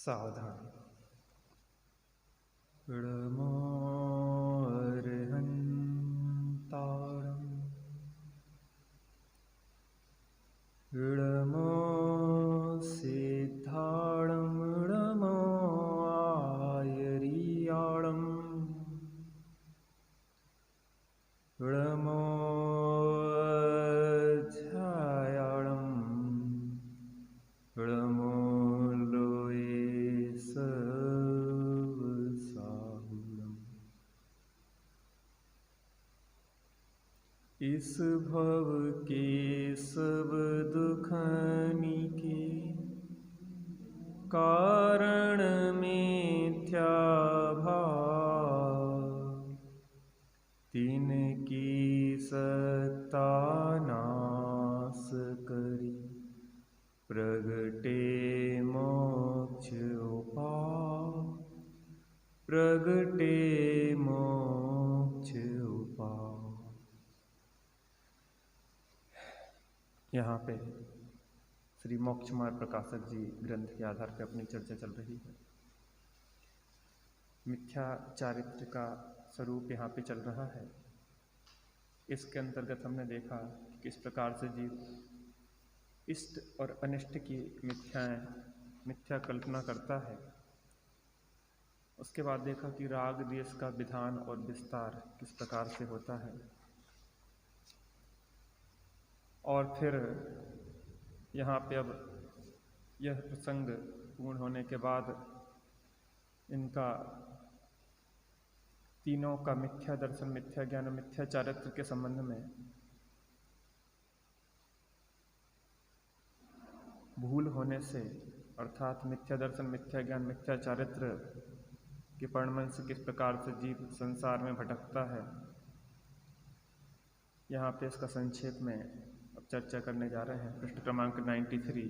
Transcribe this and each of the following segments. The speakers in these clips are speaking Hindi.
सावधान। विडमोऽर्हन्तारम् विडमोऽसिद्धाणं विडमोऽयरीयाणम् विडमोऽध्यायाणम् विडमोऽलोये सर्वसाहुलम्। इस भव के सब दुखनि के कारण मिथ्या भाव, तिनकी सत्ता नाश करी प्रगटे मोक्ष उपाय, प्रगटे मोक्ष उपाय। यहाँ पे श्री मोक्ष मार्ग प्रकाशक जी ग्रंथ के आधार पर अपनी चर्चा चल रही है। मिथ्या चारित्र का स्वरूप यहाँ पे चल रहा है। इसके अंतर्गत हमने देखा कि किस प्रकार से जीव इष्ट और अनिष्ट की मिथ्या कल्पना करता है। उसके बाद देखा कि राग द्वेष का विधान और विस्तार किस प्रकार से होता है। और फिर यहाँ पे अब यह प्रसंग पूर्ण होने के बाद इनका तीनों का मिथ्या दर्शन, मिथ्या ज्ञान, मिथ्या चारित्र के संबंध में भूल होने से, अर्थात मिथ्या दर्शन, मिथ्या ज्ञान, मिथ्या चारित्र के परिणमन से किस प्रकार से जीव संसार में भटकता है, यहाँ पे इसका संक्षेप में अब चर्चा करने जा रहे हैं। पृष्ठ क्रमांक 93,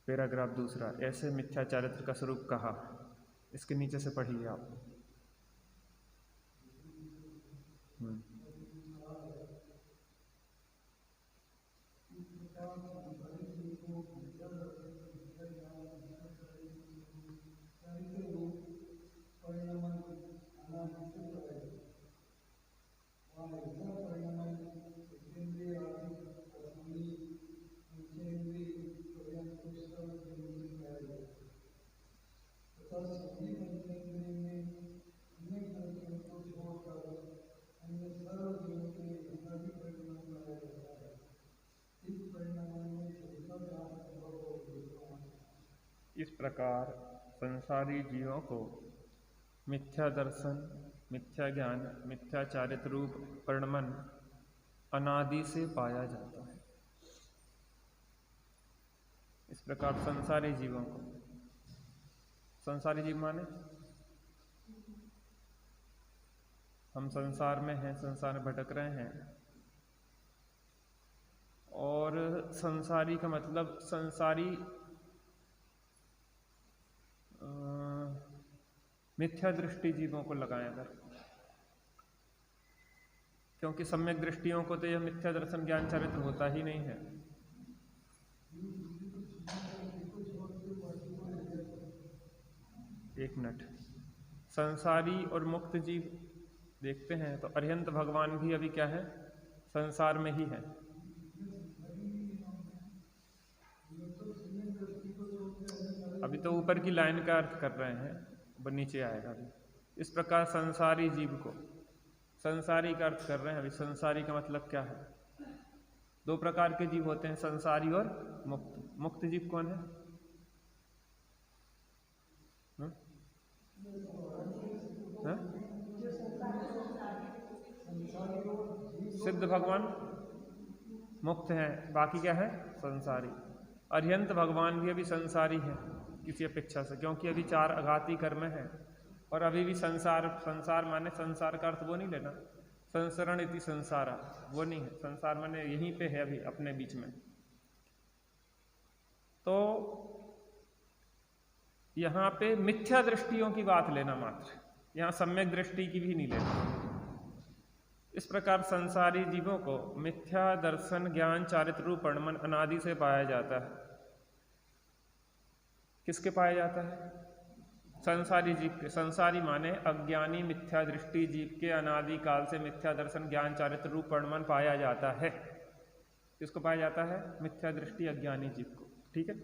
पैराग्राफ 2। ऐसे मिथ्या चारित्र का स्वरूप कहा। इसके नीचे से पढ़िए आप। इस प्रकार संसारी जीवों को मिथ्या दर्शन, मिथ्या ज्ञान, मिथ्या चारित्र रूप परिणमन अनादि से पाया जाता है। इस प्रकार संसारी जीवों को, संसारी जीव माने हम संसार में हैं, संसार में भटक रहे हैं। और संसारी का मतलब संसारी मिथ्या दृष्टि जीवों को लगाया कर, क्योंकि सम्यक दृष्टियों को तो यह मिथ्या दर्शन ज्ञान चारित्र होता ही नहीं है। एक मिनट, संसारी और मुक्त जीव देखते हैं तो अरिहंत भगवान भी अभी क्या है, संसार में ही है। अभी तो ऊपर की लाइन का अर्थ कर रहे हैं, वो नीचे आएगा अभी। इस प्रकार संसारी जीव को, संसारी का अर्थ कर रहे हैं अभी। संसारी का मतलब क्या है? दो प्रकार के जीव होते हैं, संसारी और मुक्त। मुक्त जीव कौन है? सिद्ध भगवान मुक्त है, बाकी क्या है? संसारी। अरिहंत भगवान भी अभी संसारी है किसी अपेक्षा से, क्योंकि अभी 4 अघाती कर्म है और अभी भी संसार माने संसार का अर्थ वो नहीं लेना, संसरण इति संसारा, वो नहीं है। संसार माने यहीं पे है अभी अपने बीच में। तो यहाँ पे मिथ्या दृष्टियों की बात लेना मात्र, यहाँ सम्यक दृष्टि की भी नहीं लेना। इस प्रकार संसारी जीवों को मिथ्या दर्शन ज्ञान चारित्र रूप परिणमन अनादि से पाया जाता है। किसके पाया जाता है? संसारी जीव के। संसारी माने अज्ञानी मिथ्या दृष्टि जीव के अनादि काल से मिथ्या दर्शन ज्ञान चारित्र रूप परिणमन पाया जाता है। किसको पाया जाता है? मिथ्या दृष्टि अज्ञानी जीव को। ठीक है,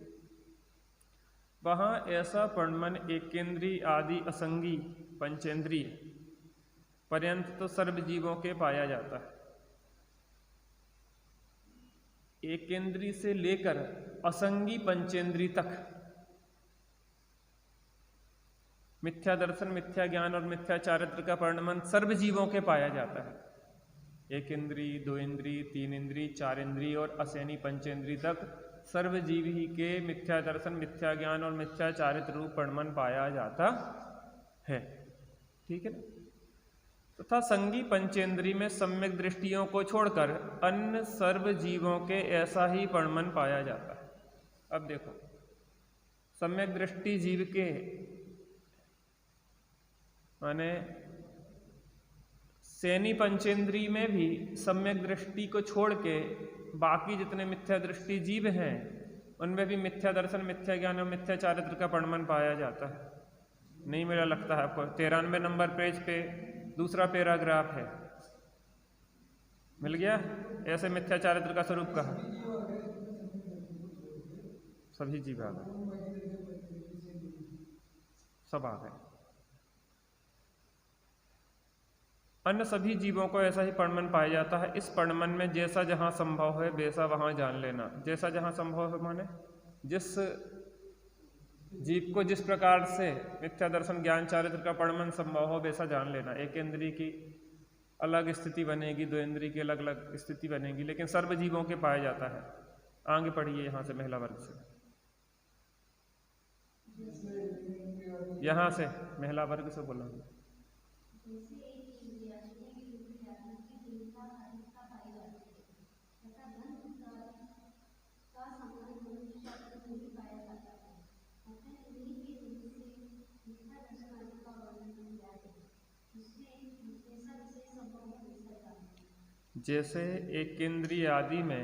वहां ऐसा परिणमन एकेंद्रीय आदि असंगी पंचेंद्रीय पर्यंत तो सर्व जीवों के पाया जाता है। एकेंद्रीय से लेकर असंगी पंचेंद्रीय तक मिथ्या दर्शन, मिथ्या ज्ञान और मिथ्या चारित्र का परिणमन सर्व जीवों के पाया जाता है। एक इंद्रिय, दो इंद्रिय, तीन इंद्रिय, चार इंद्रिय और असैनी पंचेंद्रिय तक सर्व जीव ही के मिथ्या दर्शन, मिथ्या ज्ञान और मिथ्या चारित्र रूप परिणमन पाया जाता है। ठीक है, तथा संगी पंचेंद्रिय में सम्यक दृष्टियों को छोड़कर अन्य सर्व जीवों के ऐसा ही परिणमन पाया जाता है। अब देखो, सम्यक दृष्टि जीव के माने सैनी पंचेंद्रिय में भी सम्यक दृष्टि को छोड़ के बाकी जितने मिथ्या दृष्टि जीव हैं उनमें भी मिथ्या दर्शन, मिथ्या ज्ञान और मिथ्या चारित्र का परिणमन पाया जाता है। नहीं मेरा लगता है आपको 93 नंबर पेज पे दूसरा पैराग्राफ है, मिल गया? ऐसे मिथ्या चारित्र का स्वरूप कहा, सभी जीव आ गए, सब आ गए। अन्य सभी जीवों को ऐसा ही परिणमन पाया जाता है। इस परिणमन में जैसा जहां संभव है वैसा वहां जान लेना। जैसा जहां संभव है माने जिस जीव को जिस प्रकार से मिथ्या दर्शन ज्ञान चारित्र का परिणमन संभव हो वैसा जान लेना। एक इंद्रिय की अलग स्थिति बनेगी, दो इंद्रिय की अलग अलग स्थिति बनेगी, लेकिन सर्व जीवों के पाया जाता है। आगे पढ़िए यहां से महिला वर्ग से, यहां से महिला वर्ग से बोला। जैसे एक इंद्रिय आदि में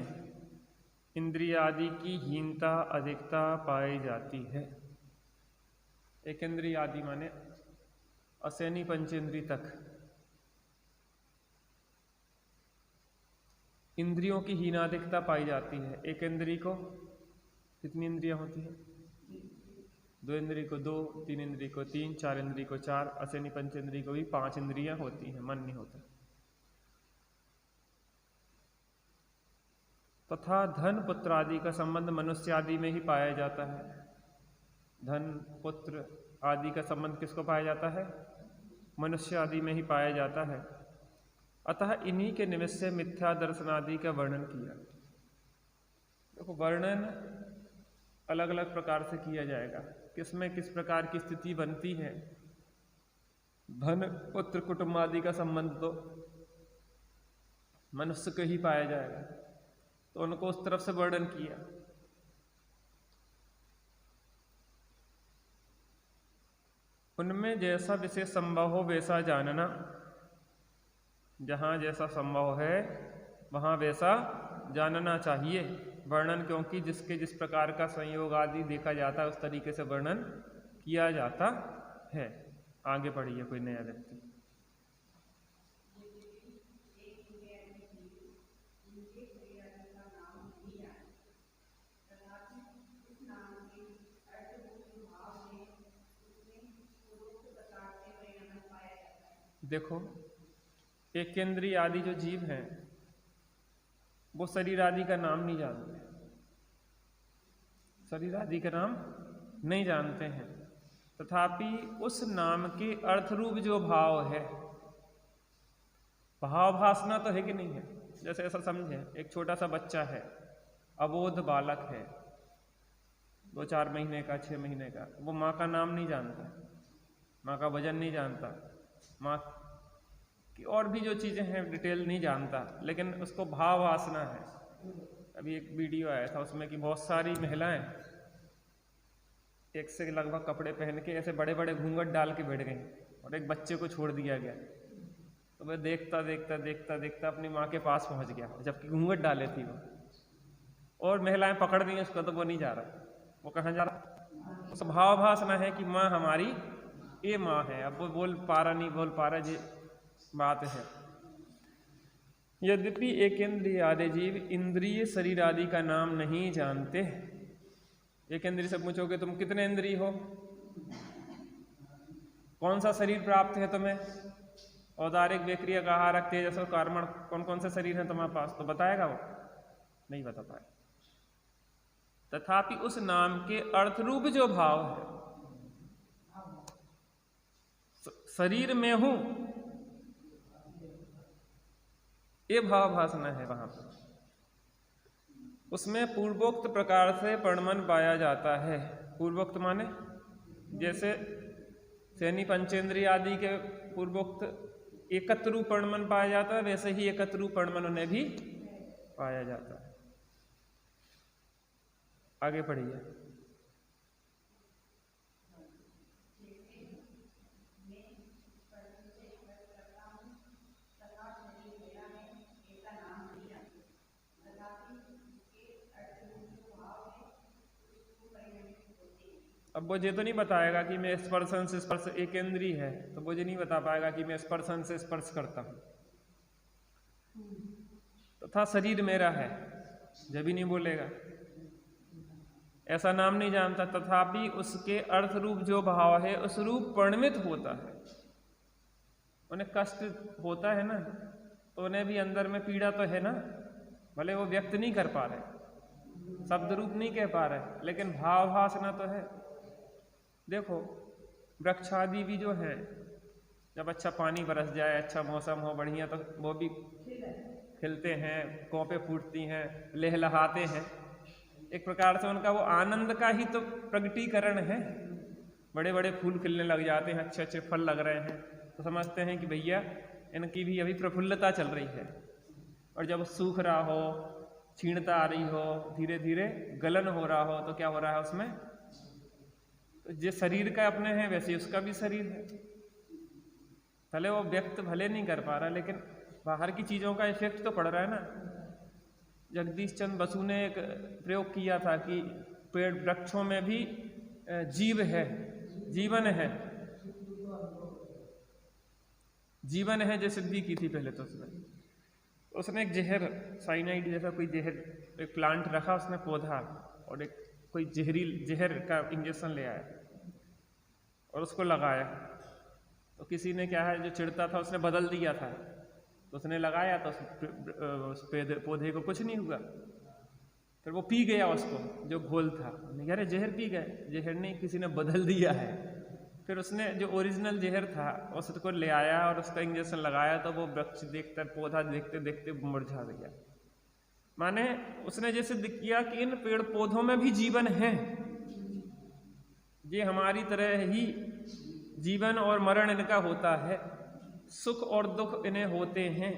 इंद्रिय आदि की हीनता अधिकता पाई जाती है। एक इंद्रिय आदि माने असैनी पंचेंद्रिय तक इंद्रियों की हीनाधिकता पाई जाती है। एक इंद्रिय को कितनी इंद्रियां होती है? दो इंद्रिय को दो, तीन इंद्रिय को तीन, चार इंद्रिय को चार, असैनी पंचेंद्रिय को भी 5 इंद्रियां होती हैं, मन नहीं होता। तथा धन पुत्र आदि का संबंध मनुष्य आदि में ही पाया जाता है। धन पुत्र आदि का संबंध किसको पाया जाता है? मनुष्य आदि में ही पाया जाता है। अतः इन्हीं के निमित्त से मिथ्या दर्शन आदि का वर्णन किया। देखो, वर्णन अलग अलग प्रकार से किया जाएगा, किसमें किस प्रकार की स्थिति बनती है। धन पुत्र कुटुंब आदि का संबंध तो मनुष्य को ही पाया जाएगा, तो उनको उस तरफ से वर्णन किया। उनमें जैसा विशेष संभव हो वैसा जानना, जहां जैसा संभव है वहां वैसा जानना चाहिए। वर्णन क्योंकि जिसके जिस प्रकार का संयोग आदि देखा जाता है उस तरीके से वर्णन किया जाता है। आगे पढ़िए कोई नया व्यक्ति। देखो, एक इंद्रिय आदि जो जीव हैं वो शरीर आदि का नाम नहीं जानते, शरीर आदि का नाम नहीं जानते हैं, तथापि उस नाम के अर्थ रूप जो भाव है, भाव भासना तो है कि नहीं है। जैसे ऐसा समझे, एक छोटा सा बच्चा है, अबोध बालक है, 2-4 महीने का, 6 महीने का, वो माँ का नाम नहीं जानता, माँ का वजन नहीं जानता, माँ की और भी जो चीज़ें हैं डिटेल नहीं जानता, लेकिन उसको भाव वासना है। अभी एक वीडियो आया था उसमें कि बहुत सारी महिलाएं एक से लगभग कपड़े पहन के ऐसे बड़े बड़े घूंघट डाल के बैठ गई और एक बच्चे को छोड़ दिया गया, तो वह देखता देखता देखता देखता अपनी माँ के पास पहुंच गया, जबकि घूंघट डाले थी वो, और महिलाएं पकड़ रही हैं उसको, तो वो नहीं जा रहा। वो कहाँ जा रहा? उस भावाभास न है कि माँ हमारी ये माँ है। अब वो बोल पा रहा नहीं बोल पा रहा, ये बात है। यद्यपि एक इंद्रिय आदि जीव इंद्रिय शरीर आदि का नाम नहीं जानते। एक इंद्रिय से पूछोगे तुम कितने इंद्रिय हो, कौन सा शरीर प्राप्त है तुम्हें, औदारिक विक्रियक आहारक तेजस और कर्मण, कौन कौन से शरीर हैं तुम्हारे पास, तो बताएगा वो नहीं बता पाए। तथापि उस नाम के अर्थ रूप जो भाव है, शरीर में हूं, ये भावाभास न है वहां पर, उसमें पूर्वोक्त प्रकार से प्रणमन पाया जाता है। पूर्वोक्त माने जैसे सैनी पंचेंद्रिय आदि के पूर्वोक्त एकत्र रूप प्रणमन पाया जाता है, वैसे ही एकत्र रूप प्रणमन उन्हें भी पाया जाता है। आगे पढ़िए। अब वो ये तो नहीं बताएगा कि मैं स्पर्शन से स्पर्श, एक इंद्रिय है तो वो ये नहीं बता पाएगा कि मैं स्पर्शन से स्पर्श करता हूं, तथा शरीर मेरा है, जब भी नहीं बोलेगा, ऐसा नाम नहीं जानता। तथापि उसके अर्थ रूप जो भाव है उस रूप परिणमित होता है। उन्हें कष्ट होता है ना, तो उन्हें भी अंदर में पीड़ा तो है ना, भले वो व्यक्त नहीं कर पा रहे, शब्द रूप नहीं कह पा रहे, लेकिन भावभास ना तो है। देखो वृक्षादि भी जो है, जब अच्छा पानी बरस जाए, अच्छा मौसम हो बढ़िया, तो वो भी खिलते हैं, कौपे फूटती हैं, लहलहाते हैं। एक प्रकार से उनका वो आनंद का ही तो प्रगटीकरण है। बड़े बड़े फूल खिलने लग जाते हैं, अच्छे अच्छे फल लग रहे हैं, तो समझते हैं कि भैया इनकी भी अभी प्रफुल्लता चल रही है। और जब सूख रहा हो, क्षीणता आ रही हो, धीरे धीरे गलन हो रहा हो, तो क्या हो रहा है उसमें, तो जो शरीर का अपने हैं वैसे उसका भी शरीर है। भले वो व्यक्त भले नहीं कर पा रहा, लेकिन बाहर की चीज़ों का इफेक्ट तो पड़ रहा है ना। जगदीश चंद्र बसु ने एक प्रयोग किया था कि पेड़ वृक्षों में भी जीव है, जीवन है, जीवन है, जो सिद्धि की थी पहले तो उसने एक जहर, साइनाइड जैसा कोई जहर, एक प्लांट रखा उसने पौधा, और एक कोई जहर का इंजेक्शन ले आया और उसको लगाया। तो किसी ने क्या है, जो चिढ़ता था उसने बदल दिया था, तो उसने लगाया तो उस पौधे को कुछ नहीं हुआ। फिर वो पी गया उसको, जो घोल था, अरे जहर पी गए, जहर नहीं, किसी ने बदल दिया है। फिर उसने जो ओरिजिनल जहर था उसको ले आया और उसका इंजेक्शन लगाया, तो वो वृक्ष देखकर, पौधा देखते देखते मुरझा गया। माने उसने जैसे किया कि इन पेड़ पौधों में भी जीवन है, ये हमारी तरह ही जीवन और मरण इनका होता है, सुख और दुख इन्हें होते हैं,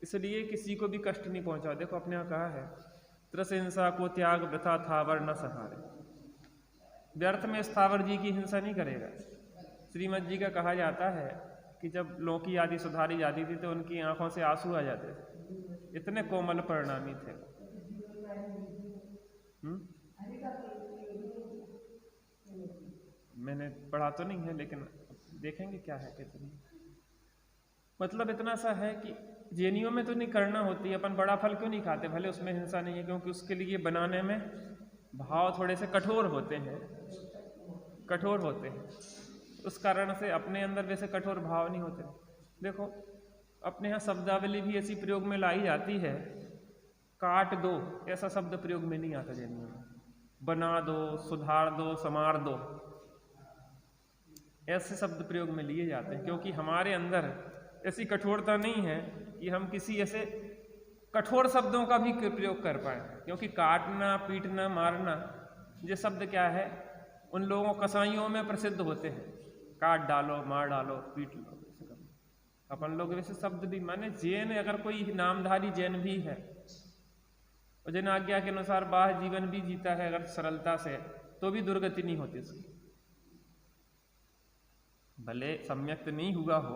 इसलिए किसी को भी कष्ट नहीं पहुंचा। देखो अपने यहाँ कहा है, त्रस हिंसा को त्याग वृथा थावर न सहारे, व्यर्थ में स्थावर जी की हिंसा नहीं करेगा। श्रीमद जी का कहा जाता है कि जब लौकी आदि सुधारी जाती थी तो उनकी आंखों से आंसू आ जाते थे, इतने कोमल परिणामी थे। मैंने पढ़ा तो नहीं है, लेकिन देखेंगे क्या है कितनी, मतलब इतना सा है कि जेनियों में तो नहीं करना होती, अपन बड़ा फल क्यों नहीं खाते, भले उसमें हिंसा नहीं है, क्योंकि उसके लिए बनाने में भाव थोड़े से कठोर होते हैं, कठोर होते हैं, उस कारण से अपने अंदर वैसे कठोर भाव नहीं होते। देखो अपने यहाँ शब्दावली भी ऐसी प्रयोग में लाई जाती है, काट दो ऐसा शब्द प्रयोग में नहीं आता जैनियों में, बना दो, सुधार दो, संवार दो, ऐसे शब्द प्रयोग में लिए जाते हैं, क्योंकि हमारे अंदर ऐसी कठोरता नहीं है कि हम किसी ऐसे कठोर शब्दों का भी प्रयोग कर पाए। क्योंकि काटना, पीटना, मारना, ये शब्द क्या है, उन लोगों कसाईयों में प्रसिद्ध होते हैं, काट डालो, मार डालो, पीट लो, अपन लोग वैसे शब्द भी, माने जैन अगर कोई नामधारी जैन भी है और जैन आज्ञा के अनुसार बाह्य जीवन भी जीता है अगर सरलता से, तो भी दुर्गति नहीं होती उसकी, भले सम्यक्त नहीं हुआ हो,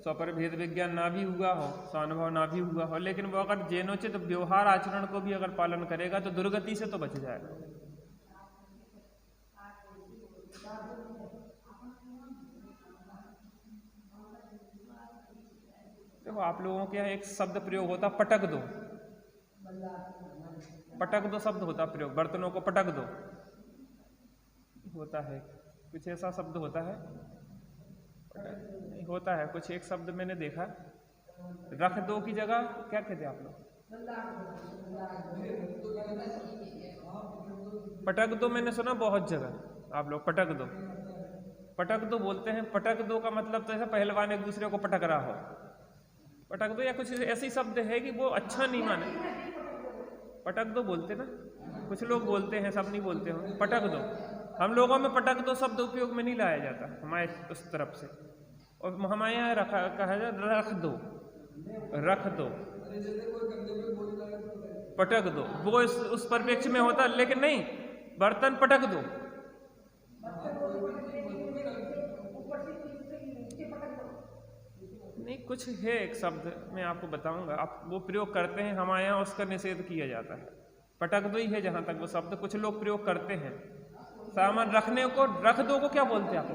स्वपर भेद विज्ञान ना भी हुआ हो, स्वानुभव ना भी हुआ हो, लेकिन वो अगर जैनोचित व्यवहार आचरण को भी अगर पालन करेगा तो दुर्गति से तो बच जाएगा। देखो आप लोगों के यहाँ एक शब्द प्रयोग होता पटक दो, पटक दो शब्द होता प्रयोग, बर्तनों को पटक दो होता है, कुछ ऐसा शब्द होता है, होता है कुछ एक शब्द मैंने देखा, रख दो की जगह क्या कहते आप लोग, पटक दो मैंने सुना बहुत जगह आप लोग पटक दो, पटक दो बोलते हैं। पटक दो का मतलब तो ऐसा पहलवान एक दूसरे को पटक रहा हो, पटक दो, या कुछ ऐसी शब्द है कि वो अच्छा नहीं माने, पटक दो बोलते ना, कुछ लोग बोलते हैं, सब नहीं बोलते हो, पटक दो। हम लोगों में पटक दो शब्द उपयोग में नहीं लाया जाता हमारे उस तरफ से, और हमारे यहाँ कहा जाए रख दो, रख दो, पटक दो, वो उस परिप्रेक्ष्य में होता, लेकिन नहीं, बर्तन पटक दो, नहीं कुछ है एक शब्द मैं आपको बताऊंगा, आप वो प्रयोग करते हैं, हमारे यहाँ उसका निषेध किया जाता है, पटक दो ही है जहां तक वो शब्द कुछ लोग प्रयोग करते हैं। सामान रखने को, रख दो को क्या बोलते हैं आप?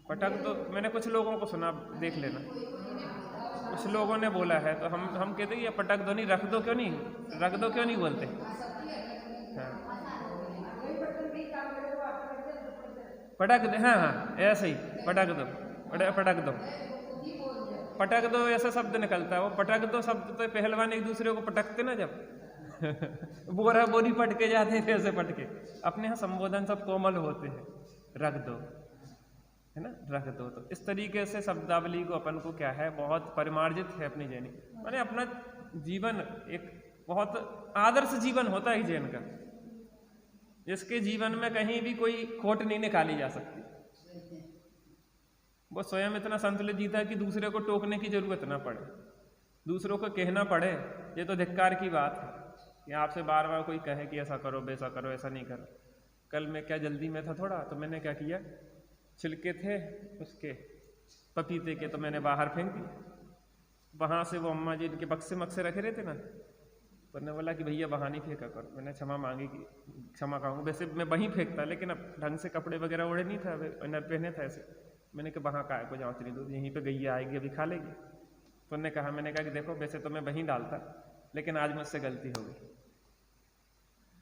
पटक दो मैंने कुछ लोगों को सुना, देख लेना, कुछ लोगों ने बोला है, तो हम कहते हैं ये पटक दो नहीं, रख दो क्यों नहीं, रख दो क्यों नहीं बोलते? हाँ पटक दे, हाँ हाँ ऐसे ही पटक दो, पटक दो, पटक दो ऐसा शब्द निकलता है। वो पटक दो शब्द तो पहलवान एक दूसरे को पटकते ना जब बोरा बोरी पटके जाते हैं, फिर से पटके, अपने यहाँ संबोधन सब कोमल होते हैं, रख दो है ना, रख दो। तो इस तरीके से शब्दावली को अपन को क्या है बहुत परिमार्जित है अपनी जैनी, माने अपना जीवन एक बहुत आदर्श जीवन होता है जैन का, जिसके जीवन में कहीं भी कोई खोट नहीं निकाली जा सकती। वो स्वयं इतना संतुलित जीता है कि दूसरे को टोकने की जरूरत ना पड़े, दूसरों को कहना पड़े, ये तो धिक्कार की बात है कि आपसे बार बार कोई कहे कि ऐसा करो वैसा करो, ऐसा नहीं करो। कल मैं क्या जल्दी में था थोड़ा, तो मैंने क्या किया, छिलके थे उसके पपीते के, तो मैंने बाहर फेंक दिए। वहाँ से वो अम्मा जी इनके बक्से मक्से रखे रहते ना, तो ने बोला कि भैया वहाँ नहीं फेंका करो। मैंने क्षमा मांगी कि क्षमा कहूँ, वैसे मैं वहीं फेंकता, लेकिन अब ढंग से कपड़े वगैरह ओढ़े नहीं था, इनर पहने था ऐसे। मैंने कहा वहाँ का को जाओ इतनी दूर, यहीं पे गैया आएगी अभी खा लेगी। तो उन्होंने कहा, मैंने कहा कि देखो वैसे तो मैं वहीं डालता, लेकिन आज मुझसे गलती हो गई।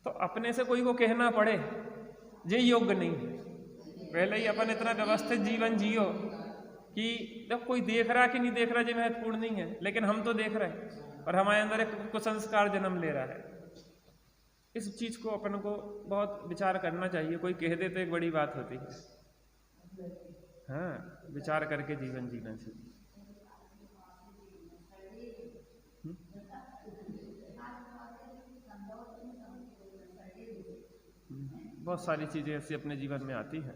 तो अपने से कोई को कहना पड़े ये योग्य नहीं है। पहले ही अपन इतना व्यवस्थित जीवन जियो कि जब कोई देख रहा कि नहीं देख रहा, ये महत्वपूर्ण नहीं है, लेकिन हम तो देख रहे हैं और हमारे अंदर एक कुसंस्कार जन्म ले रहा है। इस चीज को अपन को बहुत विचार करना चाहिए। कोई कह दे तो एक बड़ी बात होती है, हाँ, विचार करके जीवन जीना चाहिए। बहुत सारी चीजें ऐसी अपने जीवन में आती हैं।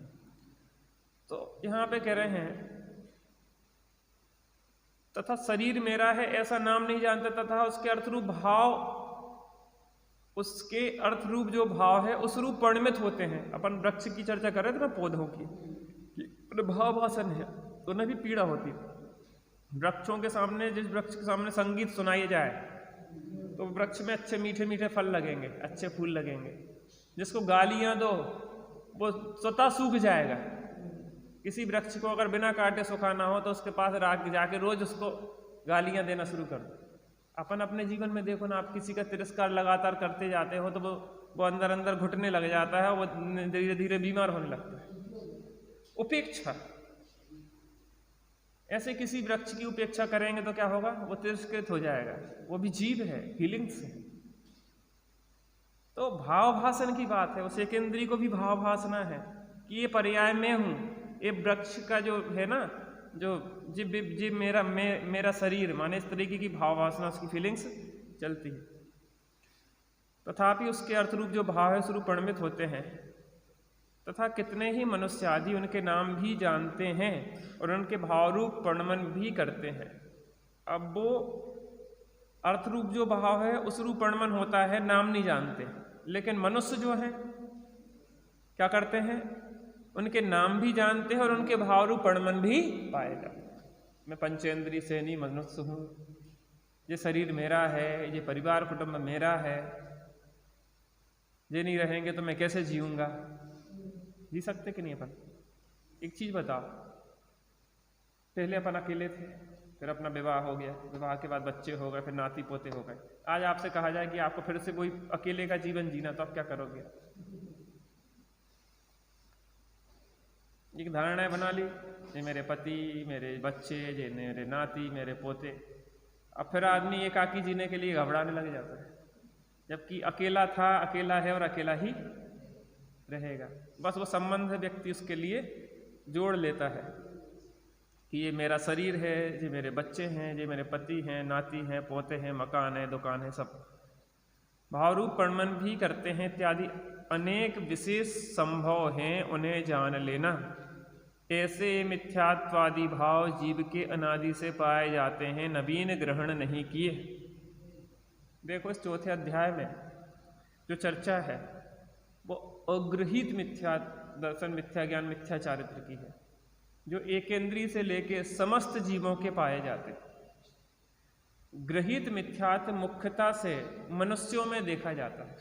तो यहाँ पे कह रहे हैं तथा शरीर मेरा है ऐसा नाम नहीं जानता, तथा उसके अर्थरूप भाव, उसके अर्थरूप जो भाव है उस रूप परिणमित होते हैं। अपन वृक्ष की चर्चा कर रहे थे ना, पौधों की, कि भाव भाषण है तो उन्हें भी पीड़ा होती है। वृक्षों के सामने, जिस वृक्ष के सामने संगीत सुनाई जाए तो वृक्ष में अच्छे मीठे मीठे फल लगेंगे, अच्छे फूल लगेंगे। जिसको गालियां दो वो स्वतः सूख जाएगा। किसी वृक्ष को अगर बिना काटे सुखाना हो तो उसके पास जाके रोज उसको गालियां देना शुरू कर दो। अपन अपने जीवन में देखो ना, आप किसी का तिरस्कार लगातार करते जाते हो तो वो अंदर अंदर घुटने लग जाता है, वो धीरे धीरे बीमार होने लगता है। उपेक्षा, ऐसे किसी वृक्ष की उपेक्षा करेंगे तो क्या होगा, वो तिरस्कृत हो जाएगा। वो भी जीव है, फीलिंग्स है। तो भाव भाषण की बात है, उस एक इंद्री को भी भाव भाषना है कि ये पर्याय मैं हूं। ये वृक्ष का जो है ना, जो जीव मेरा शरीर, माने इस तरीके की भाव वासना, उसकी फीलिंग्स चलती है। तथापि उसके अर्थरूप जो भाव है स्वरूप परिणमित होते हैं। तथा कितने ही मनुष्य आदि उनके नाम भी जानते हैं और उनके भावरूप परिणमन भी करते हैं। अब वो अर्थरूप जो भाव है उस रूप परिणमन होता है, नाम नहीं जानते। लेकिन मनुष्य जो है क्या करते हैं, उनके नाम भी जानते हैं और उनके भाव रूप परमन भी पाए जाते हैं। मैं पंचेंद्रिय से नहीं मनुष्य हूँ, ये शरीर मेरा है, ये परिवार कुटुंब मेरा है, ये नहीं रहेंगे तो मैं कैसे जीऊंगा? जी सकते कि नहीं अपन? एक चीज बताओ, पहले अपन अकेले थे, फिर अपना विवाह हो गया, विवाह के बाद बच्चे हो गए, फिर नाती पोते हो गए। आज आपसे कहा जाए कि आपको फिर से कोई अकेले का जीवन जीना, तो आप क्या करोगे? एक धारणा बना ली, ये मेरे पति, मेरे बच्चे, ये मेरे नाती, मेरे पोते। अब फिर आदमी एकाकी जीने के लिए घबराने लग जाता है, जबकि अकेला था, अकेला है और अकेला ही रहेगा। बस वो संबंध व्यक्ति उसके लिए जोड़ लेता है कि ये मेरा शरीर है, ये मेरे बच्चे हैं, ये मेरे पति हैं, नाती हैं, पोते हैं, मकान है, दुकान है, सब। भावरूप परमन भी करते हैं इत्यादि अनेक विशेष संभव हैं, उन्हें जान लेना। ऐसे मिथ्यात्वादी भाव जीव के अनादि से पाए जाते हैं, नवीन ग्रहण नहीं किए। देखो इस चौथे अध्याय में जो चर्चा है वो अग्रहित मिथ्या दर्शन, मिथ्या ज्ञान, मिथ्या चारित्र की है, जो एकेंद्रीय से लेके समस्त जीवों के पाए जाते। ग्रहित मिथ्यात्व मुख्यता से मनुष्यों में देखा जाता है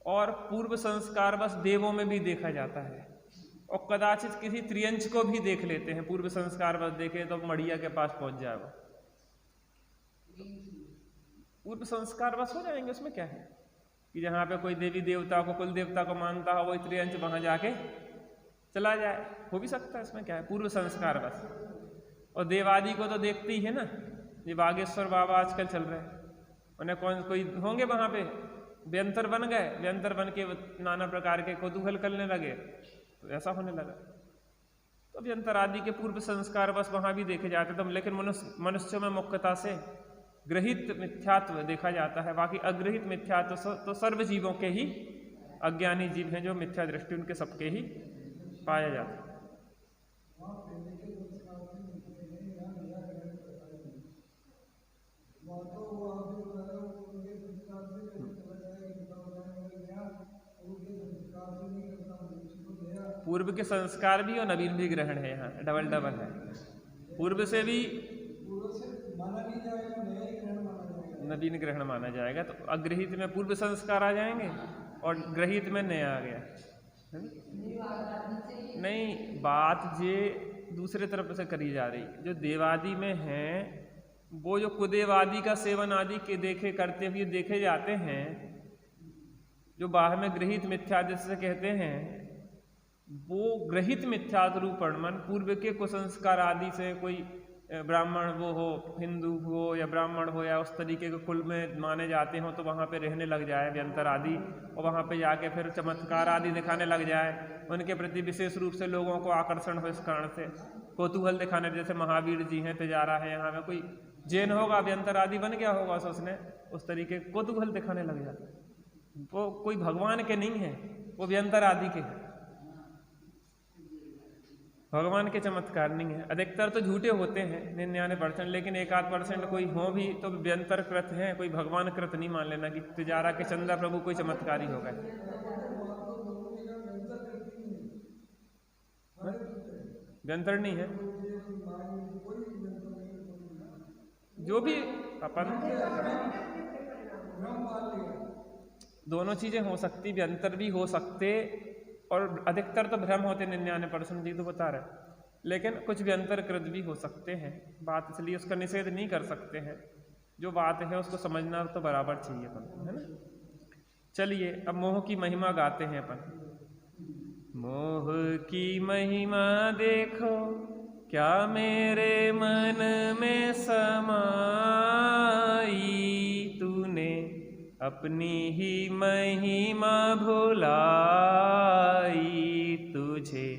और पूर्व संस्कार बस देवों में भी देखा जाता है, और कदाचित किसी त्रियंच को भी देख लेते हैं। पूर्व संस्कार बस देखे तो मड़िया के पास पहुंच जाएगा, पूर्व संस्कार बस हो जाएंगे। उसमें क्या है कि जहाँ पे कोई देवी देवता को, कुल देवता को मानता हो, वही त्रियंच वहां जाके चला जाए, हो भी सकता है। इसमें क्या है, पूर्व संस्कार बस। और देवादि को तो देखते ही है ना, ये बागेश्वर बाबा आजकल चल रहे हैं, उन्हें कौन कोई होंगे वहां पे, व्यंतर बन गए, व्यंतर बन के नाना प्रकार के कौतूहल करने लगे, तो ऐसा होने लगा। तो व्यंतर आदि के पूर्व संस्कार बस वहां भी देखे जाते थे, लेकिन मनुष्यों में मुख्यता से ग्रहित मिथ्यात्व देखा जाता है। बाकी अग्रहित मिथ्यात्व तो सर्व जीवों के ही, अज्ञानी जीव हैं जो मिथ्या दृष्टि उनके सबके ही पाया जाता है। पूर्व के संस्कार भी और नवीन भी ग्रहण है, यहाँ डबल डबल है। पूर्व से भी नवीन ग्रहण माना जाएगा, तो अग्रहित में पूर्व संस्कार आ जाएंगे और ग्रहित में नया आ गया है नहीं। बात ये दूसरे तरफ से करी जा रही, जो देवादि में है वो जो कुदेवादि का सेवन आदि के देखे करते हुए देखे जाते हैं, जो बाहर में गृहित मिथ्या जिसे कहते हैं, वो ग्रहित मिथ्यात्व रूप परमन पूर्व के कुसंस्कार आदि से कोई ब्राह्मण वो हो, हिंदू हो या ब्राह्मण हो या उस तरीके के कुल में माने जाते हो, तो वहाँ पे रहने लग जाए व्यंतर आदि, और वहाँ पे जाके फिर चमत्कार आदि दिखाने लग जाए, उनके प्रति विशेष रूप से लोगों को आकर्षण हो, इस कारण से कौतूहल दिखाने, जैसे महावीर जी हैं, तिजारा है, यहाँ में कोई जैन होगा व्यंतर आदि बन गया होगा, तो उसने उस तरीके कौतूहल दिखाने लग जाता है। वो कोई भगवान के नहीं है, वो व्यंतर आदि के हैं, भगवान के चमत्कार नहीं है। अधिकतर तो झूठे होते हैं 99%, लेकिन 1-8% कोई हो भी तो व्यंतर कृत हैं, कोई भगवान कृत नहीं मान लेना कि तिजारा के चंदा प्रभु कोई चमत्कारी हो गए। व्यंतर नहीं है, जो भी अपन दोनों चीजें हो सकती, व्यंतर भी हो सकते और अधिकतर तो भ्रम होते 99% जी तो बता रहे, लेकिन कुछ व्यंतर कृत भी हो सकते हैं। बात इसलिए उसका निषेध नहीं कर सकते हैं, जो बात है उसको समझना तो बराबर चाहिए अपन, है ना। चलिए अब मोह की महिमा गाते हैं अपन। मोह की महिमा देखो क्या मेरे मन में समाई, तूने अपनी ही महिमा भुलाई, तुझे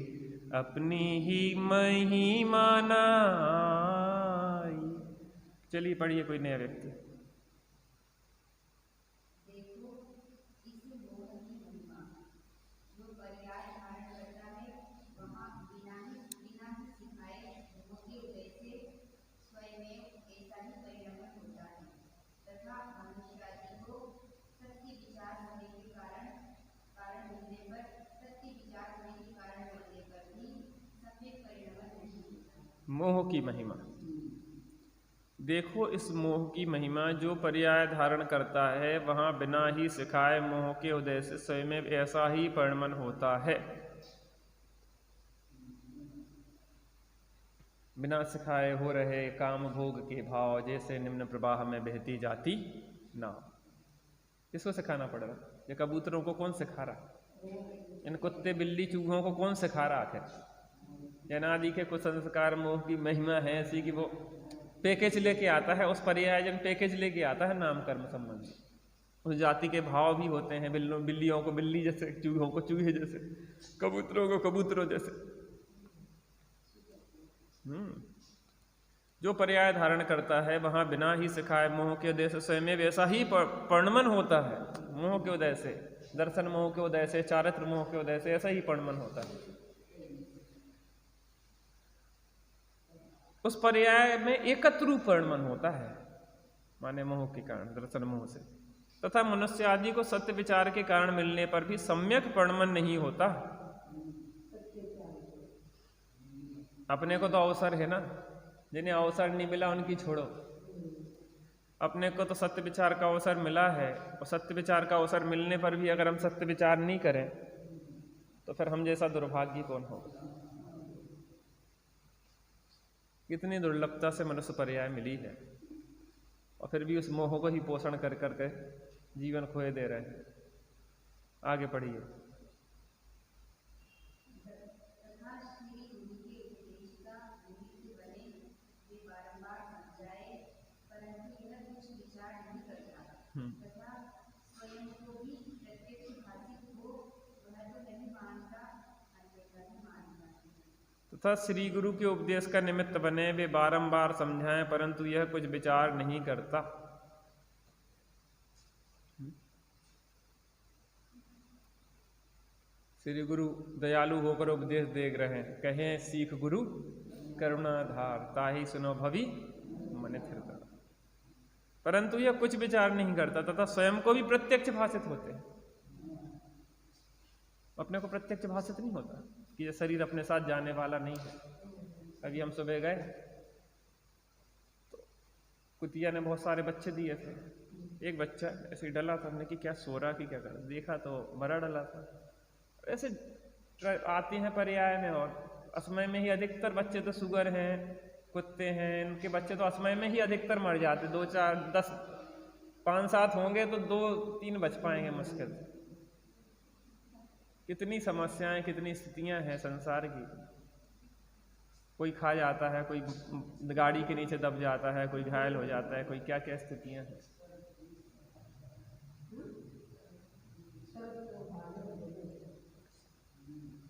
अपनी ही महिमा नाई। चलिए पढ़िए कोई नया व्यक्ति। मोह की महिमा। देखो इस मोह की महिमा, जो पर्याय धारण करता है वहां बिना ही सिखाए मोह के उदय से स्वयं में ऐसा ही परिणमन होता है। बिना सिखाए हो रहे काम भोग के भाव, जैसे निम्न प्रवाह में बहती जाती नाव। किसको सिखाना पड़ रहा? ये कबूतरों को कौन सिखा रहा? इन कुत्ते बिल्ली चूहों को कौन सिखा रहा? आखिर अनादि के कुछ संस्कार मोह की महिमा है ऐसी कि वो पैकेज लेके आता है, उस पर्यायजन पैकेज लेके आता है नाम कर्म संबंधी। उस जाति के भाव भी होते हैं, बिल्लियों को बिल्ली जैसे, चूहों को चूहे जैसे, कबूतरों को कबूतरों जैसे। जो पर्याय धारण करता है वहां बिना ही सिखाए मोह के उदय से स्वयं में वैसा ही परिणमन होता है। मोह के उदय से, दर्शन मोह के उदय से, चारित्र मोह के उदय से ऐसा ही परिणमन होता है। उस पर्याय में एकत्र रूप परिणमन होता है, माने मोह के कारण, दर्शन मोह से। तथा मनुष्य आदि को सत्य विचार के कारण मिलने पर भी सम्यक परिणमन नहीं होता। अपने को तो अवसर है ना, जिन्हें अवसर नहीं मिला उनकी छोड़ो। अपने को तो सत्य विचार का अवसर मिला है, और सत्य विचार का अवसर मिलने पर भी अगर हम सत्य विचार नहीं करें तो फिर हम जैसा दुर्भाग्य कौन होगा। कितनी दुर्लभता से मनुष्य पर्याय मिली है, और फिर भी उस मोह को ही पोषण कर करके जीवन खोए दे रहे हैं। आगे पढ़िए। तथा श्री गुरु के उपदेश का निमित्त बने वे बारंबार समझाएं, परंतु यह कुछ विचार नहीं करता। श्री गुरु दयालु होकर उपदेश दे रहे हैं, कहें सीख गुरु करुणाधार, ताहि सुनो भवी मन थिरता। परंतु यह कुछ विचार नहीं करता तथा स्वयं को भी प्रत्यक्ष भाषित होते हैं। अपने को प्रत्यक्ष भाषित नहीं होता कि ये शरीर अपने साथ जाने वाला नहीं है। अभी हम सुबह गए तो कुतिया ने बहुत सारे बच्चे दिए थे, एक बच्चा ऐसे ही डला था। हमने कि क्या सो रहा कि क्या कर, देखा तो मरा डला था। ऐसे आती हैं पर्याय में, और असमय में ही अधिकतर बच्चे तो शुगर हैं, कुत्ते हैं, इनके बच्चे तो असमय में ही अधिकतर मर जाते। 2 4 10 5 7 होंगे तो 2 3 बच पाएंगे मुश्किल से। कितनी समस्याएं, कितनी स्थितियां हैं संसार की। कोई खा जाता है, कोई गाड़ी के नीचे दब जाता है, कोई घायल हो जाता है, कोई क्या क्या स्थितियां हैं।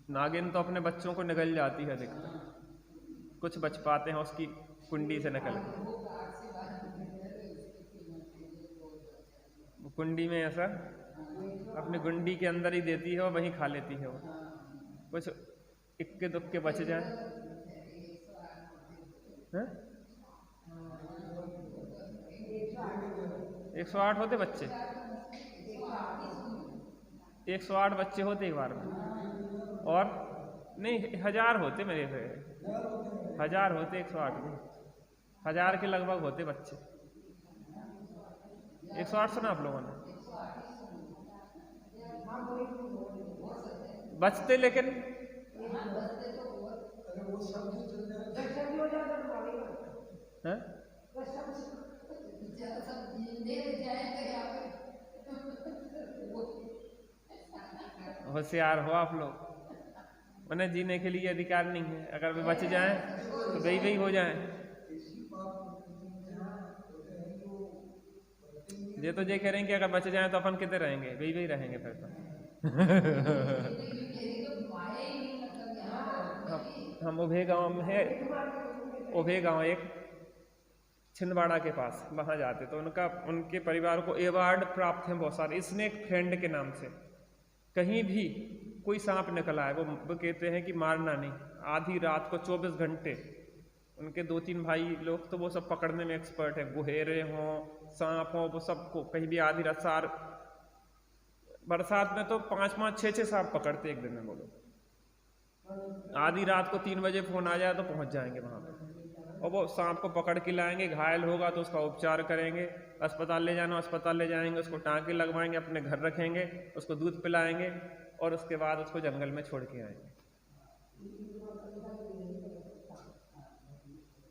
नागिन तो अपने बच्चों को निगल जाती है अधिकतर, कुछ बच पाते हैं उसकी कुंडी से निकल के। कुंडी में ऐसा अपनी गुंडी के अंदर ही देती है और वहीं खा लेती है वो। कुछ इक्के दुक्के बच जाए। 108 होते बच्चे, 108 बच्चे होते एक बार में, और नहीं 1000 होते मेरे से, 1000 होते 108 में, 1000 के लगभग होते बच्चे। 108 सुना आप लोगों ने? बचते लेकिन होशियार हो आप लोग। उन्हें जीने के लिए अधिकार नहीं है, अगर वे बच जाएं तो वही हो जाएं। ये तो ये कह रहे हैं कि अगर बच जाएं तो अपन कितने रहेंगे, वही रहेंगे फिर तो। हम उभे गांव में है, उभे गांव एक छिंदवाड़ा के पास, वहां जाते तो उनके परिवार को अवार्ड प्राप्त हैं बहुत सारे, स्नेक फ्रेंड के नाम से। कहीं भी कोई सांप निकल आए वो कहते हैं कि मारना नहीं, आधी रात को 24 घंटे। उनके 2-3 भाई लोग तो वो सब पकड़ने में एक्सपर्ट है, गुहेरे हों, सांप हों, वो सबको कहीं भी आधी रात। बरसात में तो 5-5 6-6 सांप पकड़ते एक दिन में वो लोग। आधी रात को 3 बजे फोन आ जाए तो पहुंच जाएंगे वहां पे। और वो सांप को पकड़ के लाएंगे, घायल होगा तो उसका उपचार करेंगे, अस्पताल ले जाना अस्पताल ले जाएंगे, उसको टाँके लगवाएंगे, अपने घर रखेंगे, उसको दूध पिलाएंगे और उसके बाद उसको जंगल में छोड़ के आएंगे।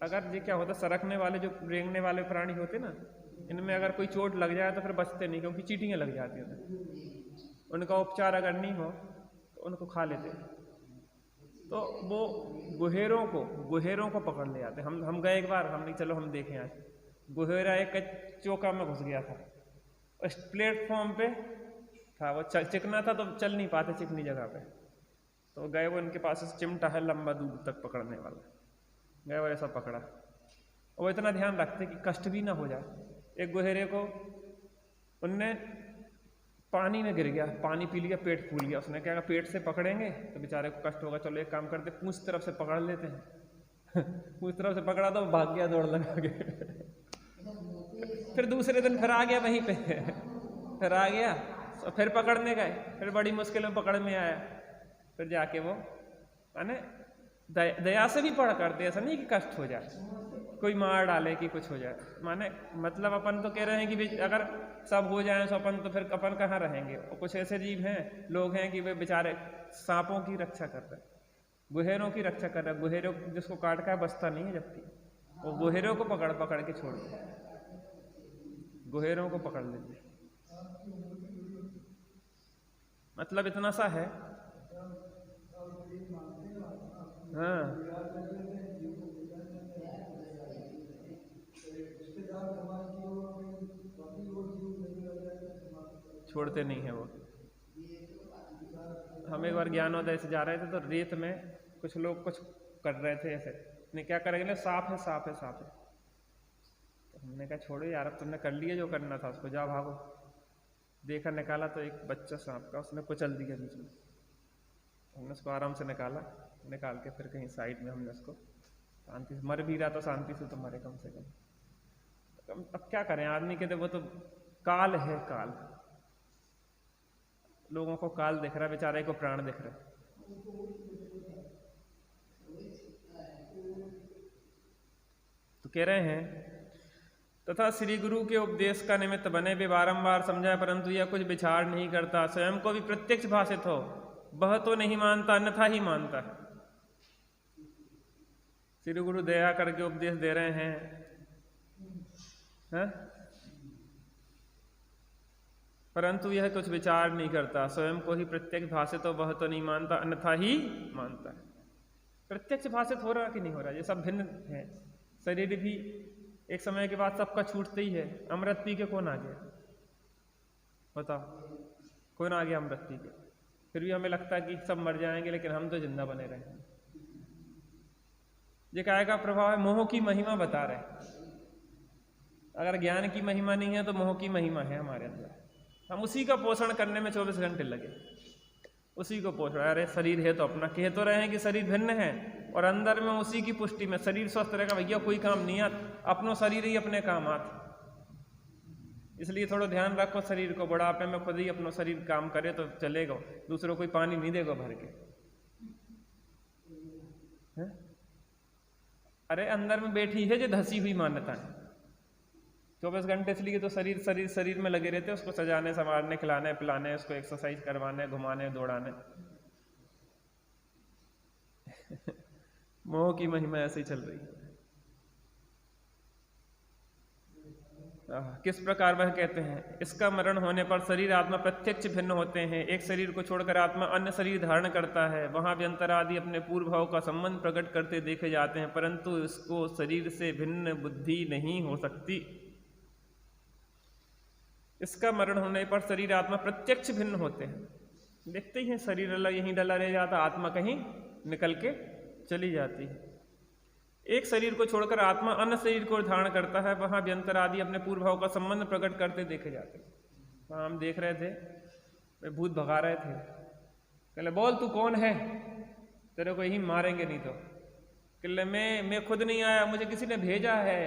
अगर ये क्या होता, सरकने वाले जो रेंगने वाले प्राणी होते ना, इनमें अगर कोई चोट लग जाए तो फिर बचते नहीं, क्योंकि चींटियां लग जाती हैं। उनका उपचार अगर नहीं हो तो उनको खा लेते। तो वो गुहेरों को पकड़ ले आते। हम गए एक बार, हमने चलो हम देखें आज। गुहेरा एक चौका में घुस गया था, उस प्लेटफॉर्म पे था, वो चिकना था तो चल नहीं पाते चिकनी जगह पे, तो गए वो, इनके पास चिमटा है लंबा दूर तक पकड़ने वाला, गए वो ऐसा पकड़ा। वो इतना ध्यान रखते कि कष्ट भी ना हो जाए। एक गुहेरे को उनने पानी में गिर गया, पानी पी लिया, पेट फूल गया। उसने क्या कहा, पेट से पकड़ेंगे तो बेचारे को कष्ट होगा, चलो एक काम करते पूंछ तरफ से पकड़ लेते हैं। पूंछ तरफ से पकड़ा तो भाग गया दौड़ लगा के। फिर दूसरे दिन फिर आ गया वहीं पे, फिर आ गया तो फिर पकड़ने गए, फिर बड़ी मुश्किल में पकड़ में आया। फिर जाके वो माने दया से भी पढ़ करते, ऐसा नहीं कि कष्ट हो जाए, कोई मार डाले कि कुछ हो जाए। माने मतलब अपन तो कह रहे हैं कि अगर सब हो जाए तो अपन तो फिर अपन कहाँ रहेंगे। और कुछ ऐसे जीव हैं, लोग हैं कि वे बेचारे सांपों की रक्षा कर रहे हैं, गुहेरों की रक्षा कर रहे हैं। गुहेरों जिसको काट का बचता नहीं है, जबकि वो गुहेरों को पकड़ पकड़ के छोड़ दे, गुहेरों को पकड़ लेते। मतलब इतना सा है। हाँ, छोड़ते नहीं है वो। हम एक बार ज्ञानोदय से जा रहे थे तो रेत में कुछ लोग कुछ कर रहे थे ऐसे, नहीं क्या करेंगे, सांप है सांप है सांप है। तो हमने कहा छोड़ो यार, अब तुमने कर लिया जो करना था, उसको जाओ भागो। देखा, निकाला तो एक बच्चा सांप का, उसने कुचल दिया बीच में। हमने उसको आराम से निकाल के फिर कहीं साइड में हमने उसको शांति से, मर भी रहा तो शांति से तो मरे कम से कम। अब क्या करें, आदमी के तो वो तो काल है, काल। लोगों को काल दिख रहा है, बेचारे को प्राण दिख रहा है। तो कह रहे हैं, तथा श्री गुरु के उपदेश का निमित्त बने वे बारंबार समझाए, परंतु यह कुछ विचार नहीं करता। स्वयं को भी प्रत्यक्ष भाषित हो, वह तो नहीं मानता, अन्यथा ही मानता है। श्री गुरु दया करके उपदेश दे रहे हैं, है? परंतु यह कुछ विचार नहीं करता। स्वयं को ही प्रत्यक्ष भाषित हो, वह तो नहीं मानता, अन्यथा ही मानता है। प्रत्यक्ष भाषित हो रहा कि नहीं हो रहा, ये सब भिन्न है। शरीर भी एक समय के बाद सबका छूटते ही है। अमृत पी के कौन आ गया, बताओ, कौन आ गया अमृत पी के? फिर भी हमें लगता है कि सब मर जाएंगे, लेकिन हम तो जिंदा बने रहेंगे। ये काय का प्रभाव है, मोह की महिमा बता रहे। अगर ज्ञान की महिमा नहीं है तो मोह की महिमा है हमारे अंदर। हम उसी का पोषण करने में 24 घंटे लगे, उसी को पोष रहे। अरे शरीर है तो अपना, कह तो रहे हैं कि शरीर भिन्न है, और अंदर में उसी की पुष्टि में शरीर स्वस्थ रहेगा, भैया कोई काम नहीं आत, अपनो शरीर ही अपने काम आत। इसलिए थोड़ा ध्यान रखो शरीर को, बुढ़ापे में खुद ही अपना शरीर काम करे तो चलेगा, दूसरों कोई पानी नहीं देगा भर के। है? अरे अंदर में बैठी है जो धसी हुई मान्यता है। 24 घंटे इसलिए तो शरीर में लगे रहते हैं, उसको सजाने संवारने, खिलाने पिलाने, उसको एक्सरसाइज करवाने, घुमाने दौड़ाने। मोह की महिमा ऐसे ही चल रही है। किस प्रकार वह कहते हैं, इसका मरण होने पर शरीर आत्मा प्रत्यक्ष भिन्न होते हैं। एक शरीर को छोड़कर आत्मा अन्य शरीर धारण करता है, वहां व्यंतर आदि अपने पूर्व भाव का संबंध प्रकट करते देखे जाते हैं, परंतु इसको शरीर से भिन्न बुद्धि नहीं हो सकती। इसका मरण होने पर शरीर आत्मा प्रत्यक्ष भिन्न होते हैं। देखते ही हैं शरीर अलग यहीं डला रह जाता, आत्मा कहीं निकल के चली जाती है। एक शरीर को छोड़कर आत्मा अन्य शरीर को धारण करता है, वहां व्यंतर आदि अपने पूर्व भाव का संबंध प्रकट करते देखे जाते हैं। हम देख रहे थे, वे भूत भगा रहे थे, कहले बोल तू कौन है, तेरे को यही मारेंगे नहीं तो। कहले मैं खुद नहीं आया, मुझे किसी ने भेजा है,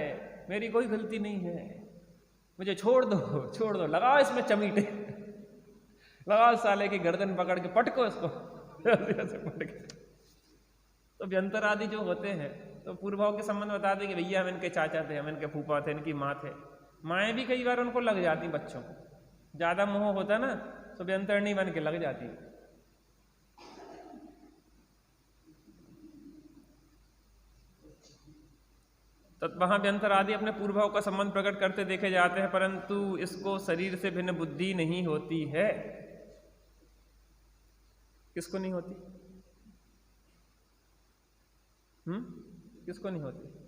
मेरी कोई गलती नहीं है, मुझे छोड़ दो, लगाओ इसमें चमीटे, लगाओ साले की गर्दन पकड़ के पटको इसको। ऐसे पटके। तो व्यंतर आदि जो होते हैं तो पूर्व भाव के संबंध बता दें कि भैया हम इनके चाचा थे, हम इनके फूफा थे, इनकी माँ थे। माएँ भी कई बार उनको लग जाती बच्चों को, ज़्यादा मोह होता ना तो व्यंतरणी बन के लग जाती। तो वहाँ व्यंतर आदि अपने पूर्व भाव का संबंध प्रकट करते देखे जाते हैं, परंतु इसको शरीर से भिन्न बुद्धि नहीं होती है। किसको नहीं होती? किसको नहीं होती?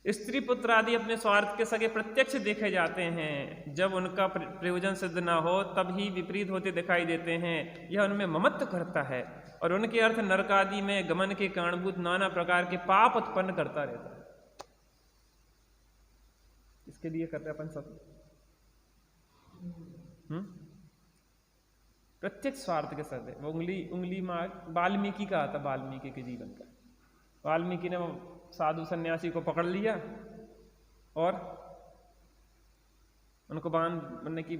स्त्री पुत्र आदि अपने स्वार्थ के सगे प्रत्यक्ष देखे जाते हैं। जब उनका प्रयोजन सिद्ध ना हो तब ही विपरीत होते दिखाई देते हैं। यह उनमें ममत्व करता है और उनके अर्थ नरक आदि में गमन के कारणभूत नाना प्रकार के पाप उत्पन्न करता रहता है। इसके लिए करते अपन सब प्रत्यक्ष स्वार्थ के सगे। वो उंगली मार वाल्मीकि का आता, वाल्मीकि के जीवन का। वाल्मीकि ने साधु सन्यासी को पकड़ लिया और उनको बांधने की,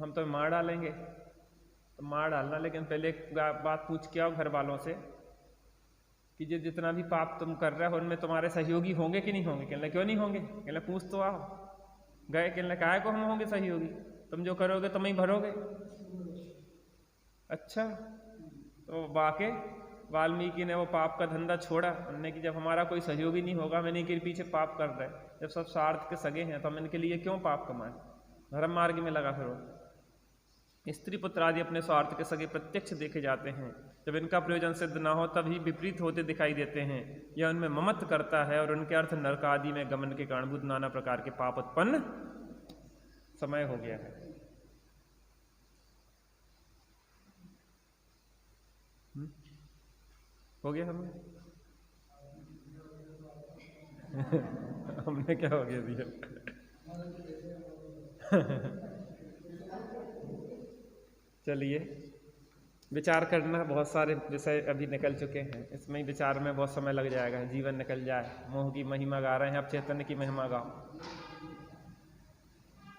हम तो मार डालेंगे, तो मार डालना, लेकिन पहले एक बात पूछ के आओ घर वालों से कि जो जितना भी पाप तुम कर रहे हो उनमें तुम्हारे सहयोगी होंगे कि नहीं होंगे? कहने क्यों नहीं होंगे? कहने पूछ तो आओ। गए, कहने काहे को हम होंगे सहयोगी, तुम जो करोगे तुम ही भरोगे। अच्छा, तो वाकई वाल्मीकि ने वो पाप का धंधा छोड़ा। उन्होंने कि जब हमारा कोई सहयोगी नहीं होगा, हम इन्हीं के पीछे पाप कर रहे, जब सब स्वार्थ के सगे हैं तो हम इनके लिए क्यों पाप कमाएं? धर्म मार्ग में लगा फिरो। स्त्री पुत्र आदि अपने स्वार्थ के सगे प्रत्यक्ष देखे जाते हैं। जब इनका प्रयोजन सिद्ध ना हो तभी विपरीत होते दिखाई देते हैं। यह उनमें ममत्व करता है और उनके अर्थ नरक आदि में गमन के कारणभूत नाना प्रकार के पाप उत्पन्न समय हो गया है। हो गया हमें हमने क्या हो गया दिया? चलिए विचार करना, बहुत सारे विषय अभी निकल चुके हैं, इसमें ही विचार में बहुत समय लग जाएगा, जीवन निकल जाए। मोह की महिमा गा रहे हैं, अब चैतन्य की महिमा गाओ।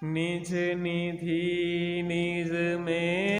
निज निधि निज में